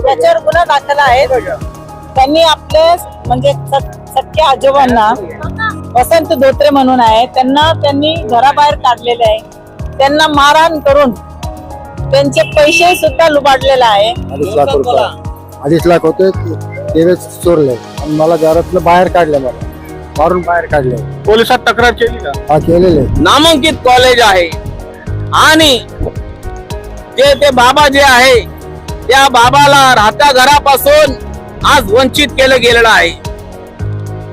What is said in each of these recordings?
त्याच्यावर गुन्हा दाखल आहे। त्यांनी आपले म्हणजे सख्या आजोबांना वसंत धोत्रे म्हणून आहे त्यांनी घराबाहेर काढलेले आहे। त्यांना मारहाण करून त्यांचे पैसे सुद्धा लुबाडलेला आहे। 2.5 लाख होते ते चोरले आणि मला घरातलं बाहेर काढले, मला मारून बाहेर काढले। पोलिसात तक्रार केली का? हा केलेले। नामांकित कॉलेज आहे आणि ते बाबा जे आहे त्या बाबाला राहत्या घरापासून आज वंचित केलं गेलेलं आहे।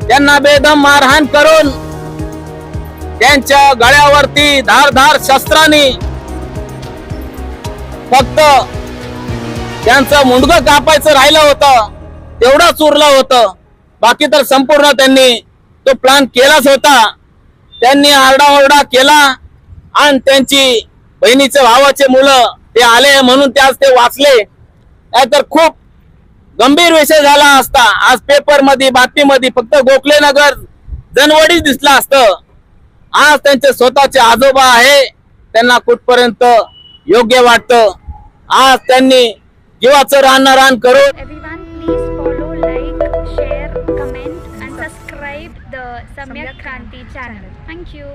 त्यांना बेदम मारहाण करून त्यांच्या गळ्यावरती धारधार शस्त्राने फक्त त्यांचं मुंडकं कापायचं राहिलं होतं, तेवढंच उरलं होतं। बाकी तर संपूर्ण त्यांनी तो प्लॅन केलाच होता। त्यांनी आरडाओरडा केला आणि त्यांची बहिणीचे भावाचे मुलं ते आले म्हणून ते आज ते वाचले, नाहीतर खूप गंभीर विषय झाला असता। आज पेपर मध्ये बातमीमध्ये फक्त गोखले नगर जनवडीच दिसला असतं। आज त्यांचे स्वतःचे आजोबा आहे, त्यांना कुठपर्यंत योग्य वाटतं। आज त्यांनी जीवाचं रान करून Everyone, please follow, like, share, comment and subscribe the Samyak Kranti channel. Thank you.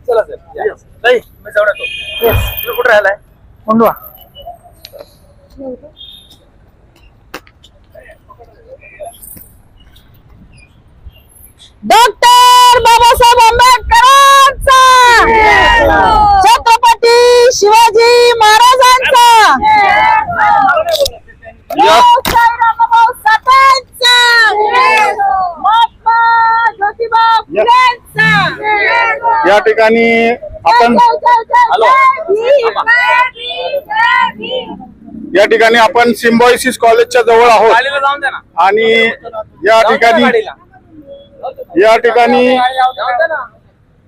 चला सर, नाही मी जवळ येतो। कुठे राहिलाय? मुंडवा डॉक्टर बाबासाहेब आंबेडकरांचा, छत्रपती शिवाजी महाराजांचा, लोकशाहीराव सातांचा, महात्मा ज्योतिबा फुलेंचा। या ठिकाणी आपण सिम्बायोसिस कॉलेजच्या जवळ आहोत आणि या ठिकाणी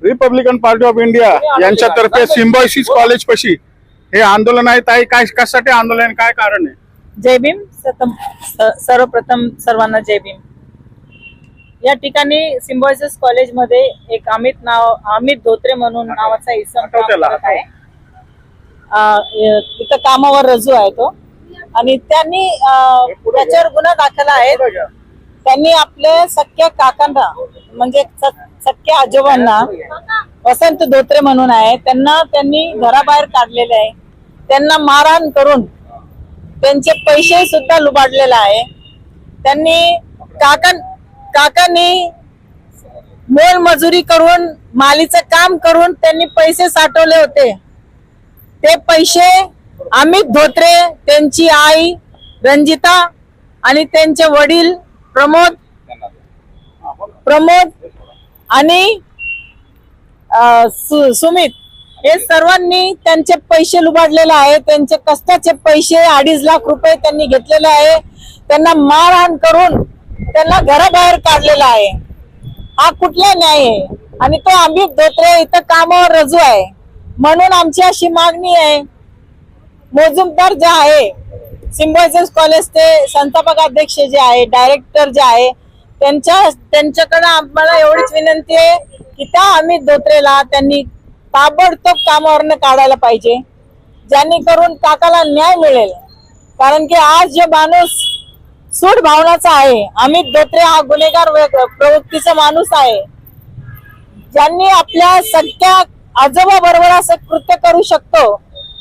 रिपब्लिकन पार्टी ऑफ इंडिया यांच्यातर्फे सिम्बायोसिस कॉलेज पाशी हे आंदोलन आहे। ताई, काय कशासाठी आंदोलन, काय कारण आहे? जय भीम। सर्वप्रथम सर्वांना जय भीम। या ठिकाणी सिम्बायोसिस कॉलेज मध्ये एक अमित धोत्रे म्हणून नावाचा इसम काम करत आहे। तिथं कामावर रजू आहे तो, आणि त्यांनी त्याच्यावर गुन्हा दाखल आहे। त्यांनी आपले सख्या काकांना म्हणजे सख्या आजोबांना वसंत धोत्रे म्हणून आहे त्यांनी घराबाहेर काढलेले आहे। त्यांना मारहाण करून त्यांचे पैसे सुद्धा लुबाडलेला आहे। त्यांनी काकांनी मोलमजुरी करून मालीचं काम करून त्यांनी पैसे साठवले होते। ते पैसे अमित धोत्रे, त्यांची आई रंजिता आणि त्यांचे वडील प्रमोद आणि सुमित हे सर्वांनी त्यांचे पैसे लुबाडलेले आहे। त्यांचे कष्टाचे पैसे 2.5 लाख रुपये त्यांनी घेतलेले आहे। त्यांना मारहाण करून त्यांना घराबाहेर काढलेला आहे। हा कुठला न्याय आहे? आणि तो अमित धोत्रे इथं कामावर रजू आहे। म्हणून आमची अशी मागणी आहे, मोजुमदार जे आहे सिम्बायोसिस कॉलेजचे संस्थापक अध्यक्ष जे आहे, डायरेक्टर जे आहे, त्यांच्याकडे आम्हाला एवढीच विनंती आहे की त्या अमित धोत्रेला त्यांनी ताबडतोब कामावरनं काढायला पाहिजे, ज्यांनी करून काकाला न्याय मिळेल। कारण की आज जो माणूस सूड भावनाचा आहे, अमित धोत्रे हा गुन्हेगार प्रवृत्तीचा माणूस आहे, ज्यांनी आपल्या सख्या आजोबा बरोबर असं कृत्य करू शकतो।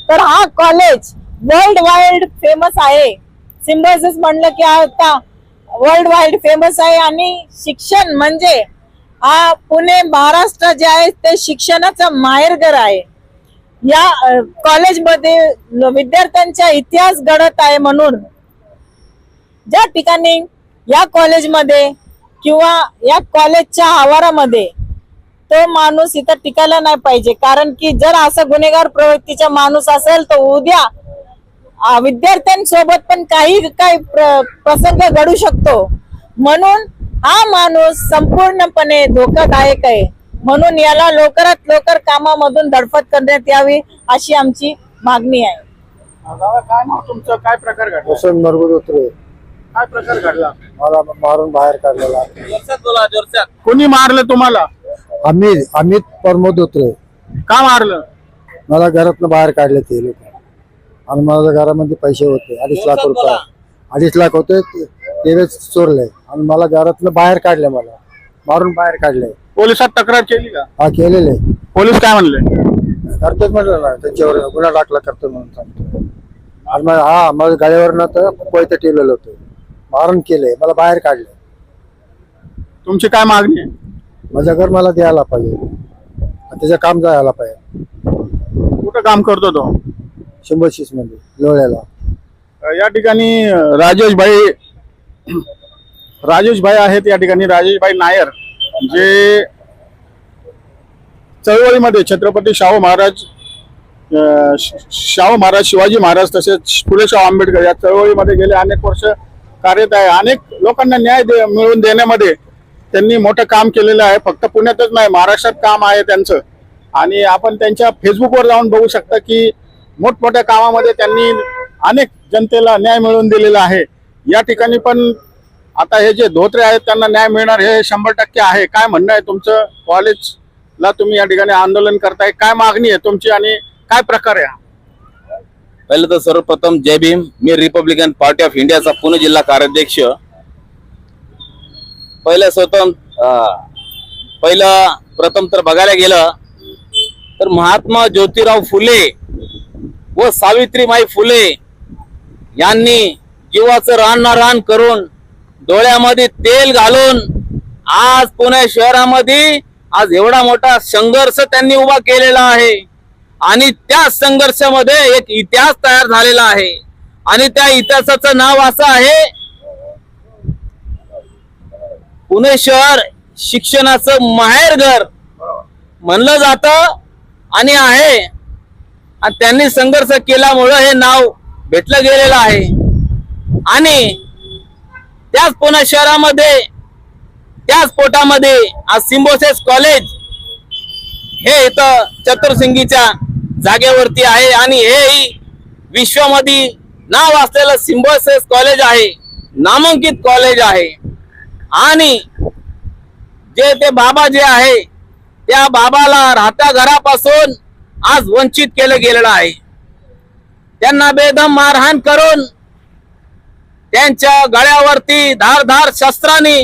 तर हा कॉलेज वर्ल्ड वाईड फेमस आहे। सिम्बायोसिस म्हणलं की आता वर्ल्ड वाईड फेमस आहे, आणि शिक्षण म्हणजे हा पुणे महाराष्ट्र जे आहे ते शिक्षणाचं माहेरघर आहे। या कॉलेजमध्ये विद्यार्थ्यांचा इतिहास घडत आहे, म्हणून ज्या ठिकाणी या कॉलेजमध्ये किंवा या कॉलेजच्या आवारामध्ये तो माणूस इथं टिकायला नाही पाहिजे, कारण की जर असा गुन्हेगार प्रवृत्तीचा माणूस असेल तर उद्या विद्यार्थ्यांसोबत पण काही प्रसंग घडू शकतो. म्हणून हा माणूस संपूर्णपणे धोकादायक आहे. म्हणून याला लवकरात लवकर कामामधून धडपड करण्यात यावी अशी आमची मागणी आहे. दादा काय नाव तुमचं, काय प्रकार घडला, वसंत मरगुद उतरे. काय प्रकार घडला? मला मारून बाहेर काढलेला. कोणी मारलं तुम्हाला? अमित प्रमोद उतरे. का मारलं? मला घरातनं बाहेर काढले ते लोक आणि माझ्या घरामध्ये पैसे होते 2.5 लाख रुपये. 2.5 लाख होते ते चोरले आणि मला घरातनं बाहेर काढले, मला मारून बाहेर काढले. पोलिसात तक्रार केली का? हा केलेले. पोलीस काय म्हणले? करतोच म्हटलं ना, त्यांच्यावर गुन्हा दाखला करतो म्हणून सांगतो. आणि माझ्या गाडीवर ना तर पैसे ठेवलेलं होतं, मारून केले, मला बाहेर काढले. तुमची काय मागणी आहे? माझं घर मला द्यायला पाहिजे आणि त्याचं काम जायला पाहिजे. कुठं काम करतो तो? सिम्बॉयसिस मध्ये लोळ्याला. या ठिकाणी राजेशभाई आहेत. या ठिकाणी राजेशभाई नायर, जे चळवळीमध्ये छत्रपती शाहू महाराज, शिवाजी महाराज तसेच फुले शाहू आंबेडकर या चळवळीमध्ये गेले अनेक वर्ष कार्यरत आहे. अनेक लोकांना न्याय मिळवून देण्यामध्ये त्यांनी मोठं काम केलेलं आहे. फक्त पुण्यातच नाही, महाराष्ट्रात काम आहे त्यांचं. आणि आपण त्यांच्या फेसबुकवर जाऊन बघू शकता की मोठमोठ्या कामामध्ये त्यांनी अनेक जनतेला न्याय मिळवून दिलेला आहे. या ठिकाणी पण आता हे जे धोत्रे आहेत त्यांना न्याय मिळणार हे 100% आहे. काय म्हणणं आहे तुमचं? कॉलेजला तुम्ही या ठिकाणी आंदोलन करताय, काय मागणी आहे तुमची आणि काय प्रकार आहे? पहिले तर सर्वप्रथम जय भीम. मी रिपब्लिकन पार्टी ऑफ इंडियाचा पुणे जिल्हा कार्याध्यक्ष. प्रथम तर बघायला गेलं तर महात्मा ज्योतिराव फुले व सावित्रीबाई फुले यांनी जीवाचं रान करून डोळ्यामध्ये तेल घालून आज पुणे शहरामध्ये आज एवढा मोठा संघर्ष त्यांनी उभा केलेला आहे. आणि त्या संघर्षामध्ये एक इतिहास तयार झालेला आहे आणि त्या इतिहासाचं नाव असं आहे, पुणे शहर शिक्षणाचं माहेरघर म्हणलं जातं आणि आहे. आणि त्यांनी संघर्ष केल्यामुळं हे नाव भेटलं गेलेलं आहे. आणि त्याच पुणे शहरामध्ये त्याच पोटामध्ये आज सिम्बॉयसिस कॉलेज हे इथं चतुर्सिंगीच्या जागेवरती आहे आणि हे विश्वामध्ये नाव असलेलं सिम्बॉयसिस कॉलेज आहे, नामांकित कॉलेज आहे. आणि जे ते बाबा जे आहे त्या बाबाला राहत्या घरापासून आज वंचित केलं गेलेलं आहे. त्यांना बेदम मारहाण करून त्यांच्या गळ्यावरती धारधार शस्त्रांनी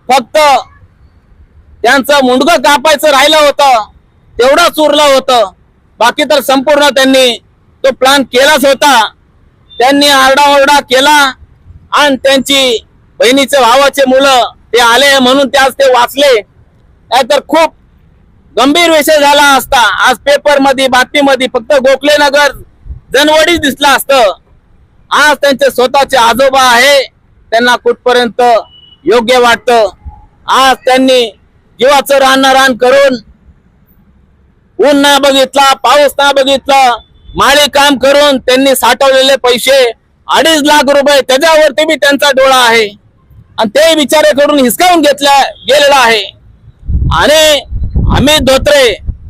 फक्त त्यांचं मुंडकं कापायचं राहिलं होतं, तेवढंच उरलं होतं. बाकी तर संपूर्ण त्यांनी तो प्लॅन केलाच होता. त्यांनी आरडाओरडा केला आणि त्यांची बहिणीचे भावाचे मुलं ते आले म्हणून त्याच ते वाचले, नाहीतर खूप गंभीर विषय झाला असता. आज पेपर मध्ये बातमीमध्ये फक्त गोखलेनगर जनवडी दिसला असतं. आज त्यांचे स्वतःचे आजोबा आहे, त्यांना कुठपर्यंत योग्य वाटतं. आज त्यांनी जीवाचं रान करून ऊन ना बघितला, पाऊस ना बघितला, माळी काम करून त्यांनी साठवलेले पैसे 2.5 लाख रुपये त्याच्यावरती बी त्यांचा डोळा आहे आणि ते बिचारेकडून हिसकावून गेलेला आहे. आणि अमित धोत्रे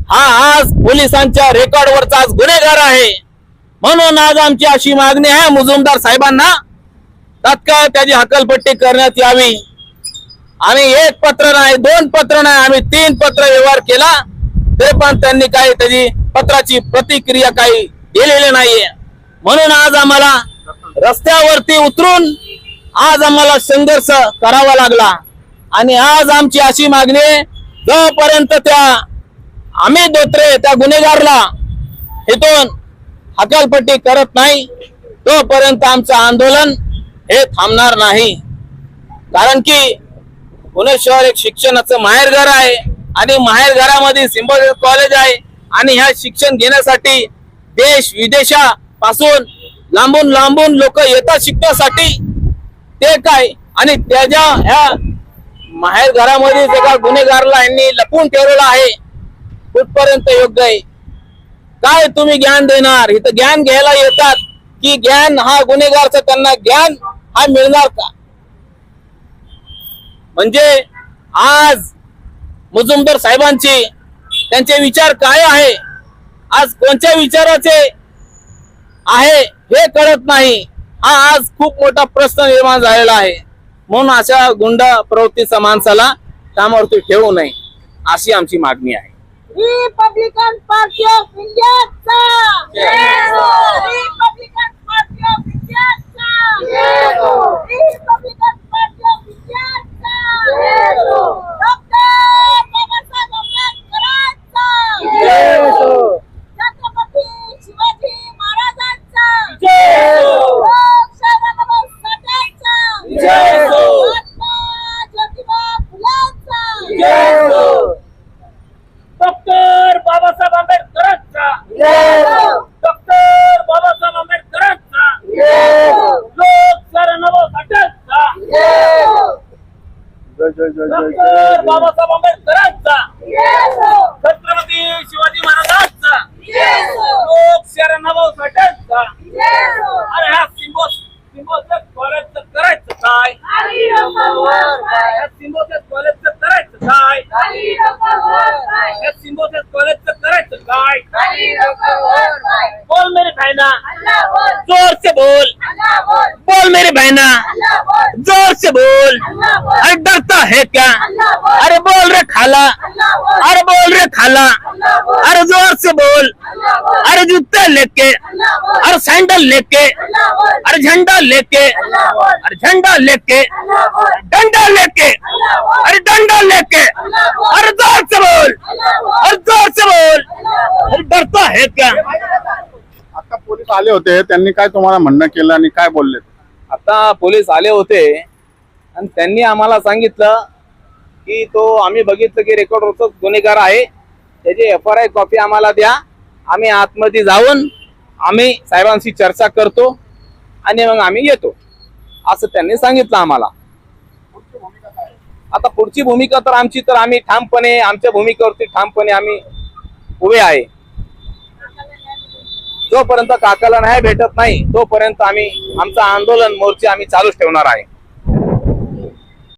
हा आज पोलिसांच्या रेकॉर्डवरचा आज गुन्हेगार आहे. म्हणून आज आमची अशी मागणी आहे मुजुमदार साहेबांना तात्काळ त्याची हकालपट्टी करण्यात यावी. आम्ही 1 पत्र नाही, 2 पत्र नाही, आम्ही 3 पत्र व्यवहार केला तरी पण त्यांनी काही त्याची पत्राची प्रतिक्रिया काही दिलेली नाहीये. म्हणून आज आम्हाला रस्त्यावरती उतरून आज आम्हाला संघर्ष करावा लागला. आणि आज आमची अशी मागणी आहे, जोपर्यंत त्या अमित धोत्रे त्या गुन्हेगारला इथून हकालपट्टी करत नाही तोपर्यंत आमचं आंदोलन हे थांबणार नाही. कारण की पुणे शहर एक शिक्षणाचं माहेरघर आहे आणि माहेरघरामध्ये सिम्बॉयसिस कॉलेज आहे आणि ह्या शिक्षण घेण्यासाठी देश विदेशापासून लांबून लांबून लोक येतात शिकण्यासाठी, ते काय आणि त्याच्या ह्या माहेर घरामध्ये जे का गुन्हेगारला यांनी लपवून ठेवलेला आहे, कुठपर्यंत योग्य आहे? काय तुम्ही ज्ञान देणार? इथं ज्ञान घ्यायला येतात की ज्ञान हा गुन्हेगारचा त्यांना ज्ञान हा मिळणार का? म्हणजे आज मुजुमदार साहेबांची त्यांचे विचार काय आहे, आज कोणत्या विचाराचे आहे हे कळत नाही. हा आज खूप मोठा प्रश्न निर्माण झालेला आहे. म्हणून अशा गुंड प्रवृत्तीचा माणसाला कामावरती ठेवू नये अशी आमची मागणी आहे. रिपब्लिकन पार्टी ऑफ इंडियाचा रिपब्लिकन पार्टी ऑफ इंडियाचा रिपब्लिकन पार्टी ऑफ इंडियाचा डॉक्टर बाबासाहेब आंबेडकरांचा छत्रपती शिवाजी महाराजांचा लोकशाहीला साठायचा महात्मा ज्योतिबा फुलांचा डॉक्टर बाबासाहेब आंबेडकरांचा, डॉक्टर बाबासाहेब आंबेडकरांचा, लोकशाहीला साठायचा डॉक्टर बाबासाहेब आंबेडकरांचा, छत्रपती शिवाजी महाराजांचा, लोकशाहीला साठायचा. अरे ह्या सिम्बॉसिस कॉलेजचं करायचं काय? ह्या सिम्बॉसिस कॉलेजचं करायचं काय? ह्या सिम्बॉसिस कॉलेजचं करायचं काय? बोल मेरी बहना, जोर से बोल. बोल मेरी बहना, जोर से बोल. अरे डरता है क्या? अरे बोल रे खाला, अरे बोल रे खाला, अरे जोर से बोल. अरे जूते लेके, अरे सैंडल लेके, अरे झंडा लेके, अरे झंडा लेके, डंडा लेके, अरे डंडा लेके, अरे जोर से बोल, अरे जोर से बोल. अरे डरता है क्या? आता पोलीस आले होते, त्यांनी काय तुम्हाला म्हणणं केलं आणि काय बोलले? आता पोलीस आले होते आणि त्यांनी आम्हाला सांगितलं की तो आम्ही बघितलं की रेकॉर्डवरच गुन्हेगार आहे, त्याची FRI कॉपी आम्हाला द्या, आम्ही आतमध्ये जाऊन आम्ही साहेबांशी चर्चा करतो आणि मग आम्ही येतो असं त्यांनी सांगितलं आम्हाला. आता पुढची भूमिका तर आमची, तर आम्ही ठामपणे आमच्या भूमिकेवरती ठामपणे आम्ही उभे आहे. जोपर्यंत काकाला न्याय भेटत नाही तोपर्यंत आम्ही आमचं आंदोलन मोर्चे आम्ही चालूच ठेवणार आहे.